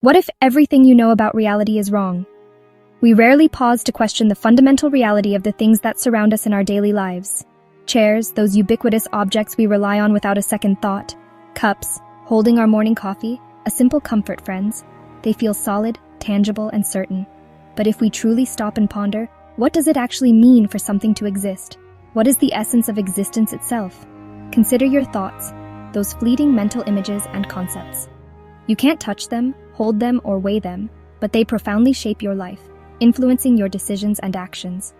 What if everything you know about reality is wrong? We rarely pause to question the fundamental reality of the things that surround us in our daily lives. Chairs, those ubiquitous objects we rely on without a second thought. Cups, holding our morning coffee, a simple comfort, friends. They feel solid, tangible, and certain. But if we truly stop and ponder, what does it actually mean for something to exist? What is the essence of existence itself? Consider your thoughts, those fleeting mental images and concepts. You can't touch them, hold them, or weigh them, but they profoundly shape your life, influencing your decisions and actions.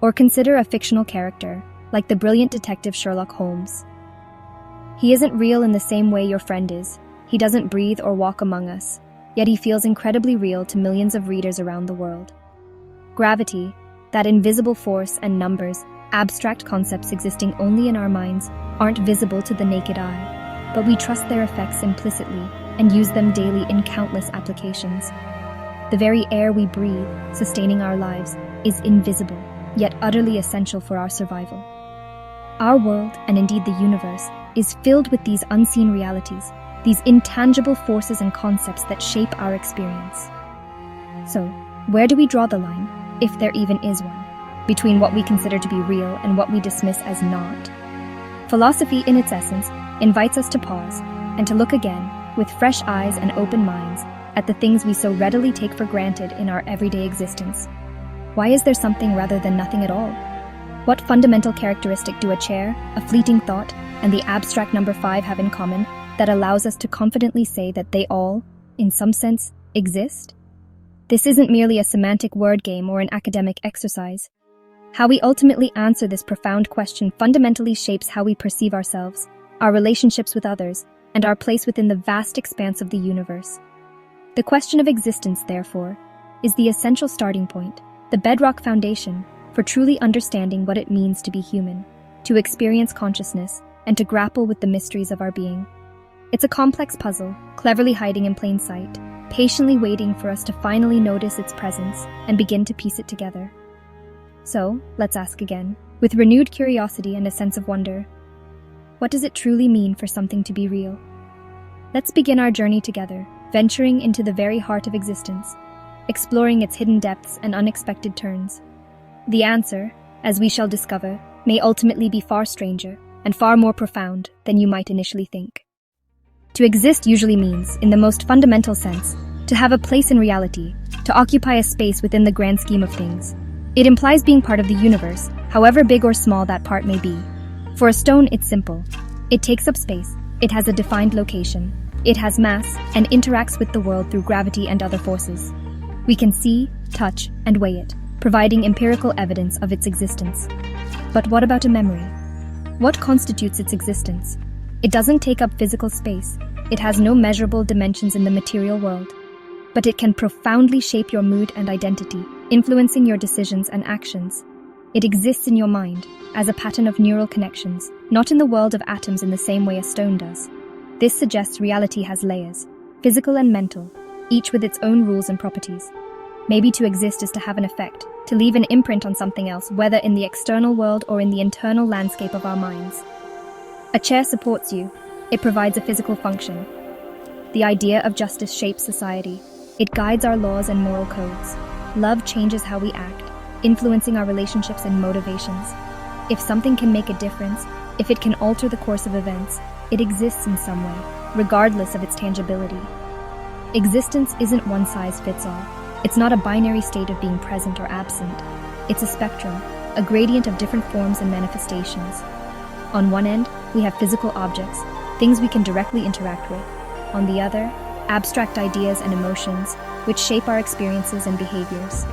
Or consider a fictional character, like the brilliant detective Sherlock Holmes. He isn't real in the same way your friend is. He doesn't breathe or walk among us, yet he feels incredibly real to millions of readers around the world. Gravity, that invisible force, and numbers, abstract concepts existing only in our minds, aren't visible to the naked eye, but we trust their effects implicitly and use them daily in countless applications. The very air we breathe, sustaining our lives, is invisible, yet utterly essential for our survival. Our world, and indeed the universe, is filled with these unseen realities, these intangible forces and concepts that shape our experience. So, where do we draw the line, if there even is one, between what we consider to be real and what we dismiss as not? Philosophy, in its essence, invites us to pause and to look again, with fresh eyes and open minds, at the things we so readily take for granted in our everyday existence. Why is there something rather than nothing at all? What fundamental characteristic do a chair, a fleeting thought, and the abstract number 5 have in common that allows us to confidently say that they all, in some sense, exist? This isn't merely a semantic word game or an academic exercise. How we ultimately answer this profound question fundamentally shapes how we perceive ourselves, our relationships with others, and our place within the vast expanse of the universe. The question of existence, therefore, is the essential starting point, the bedrock foundation for truly understanding what it means to be human, to experience consciousness, and to grapple with the mysteries of our being. It's a complex puzzle, cleverly hiding in plain sight, patiently waiting for us to finally notice its presence and begin to piece it together. So, let's ask again, with renewed curiosity and a sense of wonder, what does it truly mean for something to be real? Let's begin our journey together, venturing into the very heart of existence, exploring its hidden depths and unexpected turns. The answer, as we shall discover, may ultimately be far stranger and far more profound than you might initially think. To exist usually means, in the most fundamental sense, to have a place in reality, to occupy a space within the grand scheme of things. It implies being part of the universe, however big or small that part may be. For a stone, it's simple. It takes up space, it has a defined location, it has mass, and interacts with the world through gravity and other forces. We can see, touch, and weigh it, providing empirical evidence of its existence. But what about a memory? What constitutes its existence? It doesn't take up physical space, it has no measurable dimensions in the material world, but it can profoundly shape your mood and identity, influencing your decisions and actions. It exists in your mind, as a pattern of neural connections, not in the world of atoms in the same way a stone does. This suggests reality has layers, physical and mental, each with its own rules and properties. Maybe to exist is to have an effect, to leave an imprint on something else, whether in the external world or in the internal landscape of our minds. A chair supports you. It provides a physical function. The idea of justice shapes society. It guides our laws and moral codes. Love changes how we act, influencing our relationships and motivations. If something can make a difference, if it can alter the course of events, it exists in some way, regardless of its tangibility. Existence isn't one size fits all. It's not a binary state of being present or absent. It's a spectrum, a gradient of different forms and manifestations. On one end, we have physical objects, things we can directly interact with. On the other, abstract ideas and emotions, which shape our experiences and behaviors.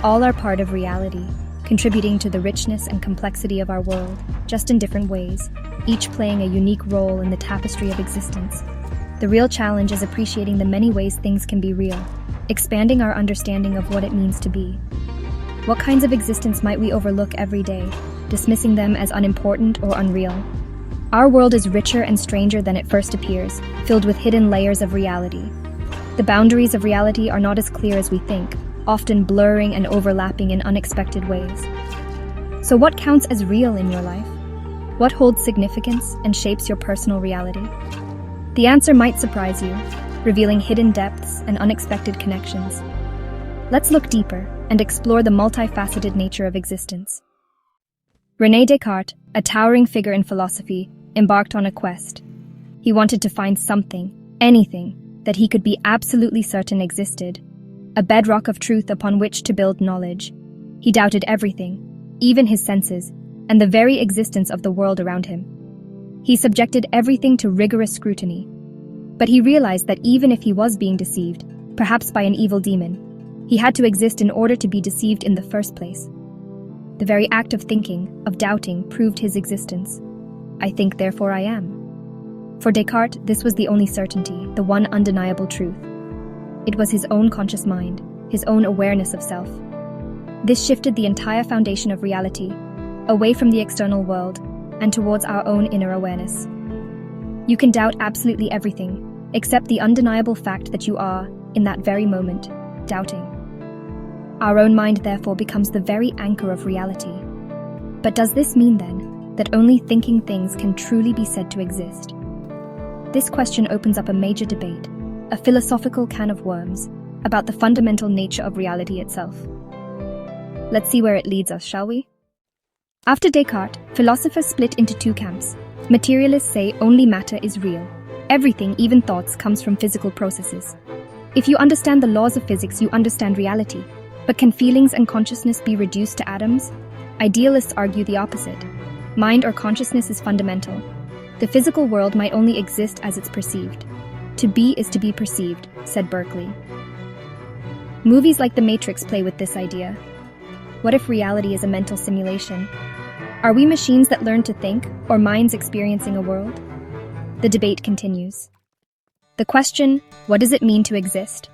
All are part of reality, contributing to the richness and complexity of our world, just in different ways, each playing a unique role in the tapestry of existence. The real challenge is appreciating the many ways things can be real, expanding our understanding of what it means to be. What kinds of existence might we overlook every day, dismissing them as unimportant or unreal? Our world is richer and stranger than it first appears, filled with hidden layers of reality. The boundaries of reality are not as clear as we think, often blurring and overlapping in unexpected ways. So what counts as real in your life? What holds significance and shapes your personal reality? The answer might surprise you. revealing hidden depths and unexpected connections. Let's look deeper and explore the multifaceted nature of existence. René Descartes, a towering figure in philosophy, embarked on a quest. He wanted to find something, anything, that he could be absolutely certain existed, a bedrock of truth upon which to build knowledge. He doubted everything, even his senses, and the very existence of the world around him. He subjected everything to rigorous scrutiny. But he realized that even if he was being deceived, perhaps by an evil demon, he had to exist in order to be deceived in the first place. The very act of thinking, of doubting, proved his existence. I think, therefore I am. For Descartes, this was the only certainty, the one undeniable truth. It was his own conscious mind, his own awareness of self. This shifted the entire foundation of reality, away from the external world, and towards our own inner awareness. You can doubt absolutely everything, except the undeniable fact that you are, in that very moment, doubting. Our own mind, therefore, becomes the very anchor of reality. But does this mean, then, that only thinking things can truly be said to exist? This question opens up a major debate, a philosophical can of worms, about the fundamental nature of reality itself. Let's see where it leads us, shall we? After Descartes, philosophers split into two camps. Materialists say only matter is real. Everything, even thoughts, comes from physical processes. If you understand the laws of physics, you understand reality. But can feelings and consciousness be reduced to atoms? Idealists argue the opposite. Mind or consciousness is fundamental. The physical world might only exist as it's perceived. To be is to be perceived, said Berkeley. Movies like The Matrix play with this idea. What if reality is a mental simulation? Are we machines that learn to think, or minds experiencing a world? The debate continues. The question, what does it mean to exist,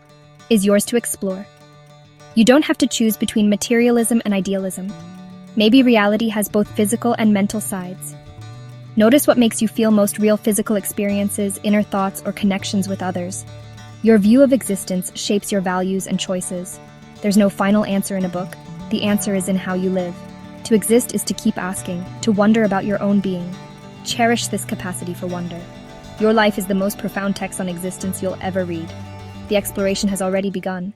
is yours to explore. You don't have to choose between materialism and idealism. Maybe reality has both physical and mental sides. Notice what makes you feel most real: physical experiences, inner thoughts, or connections with others. Your view of existence shapes your values and choices. There's no final answer in a book. The answer is in how you live. To exist is to keep asking, to wonder about your own being. Cherish this capacity for wonder. Your life is the most profound text on existence you'll ever read. The exploration has already begun.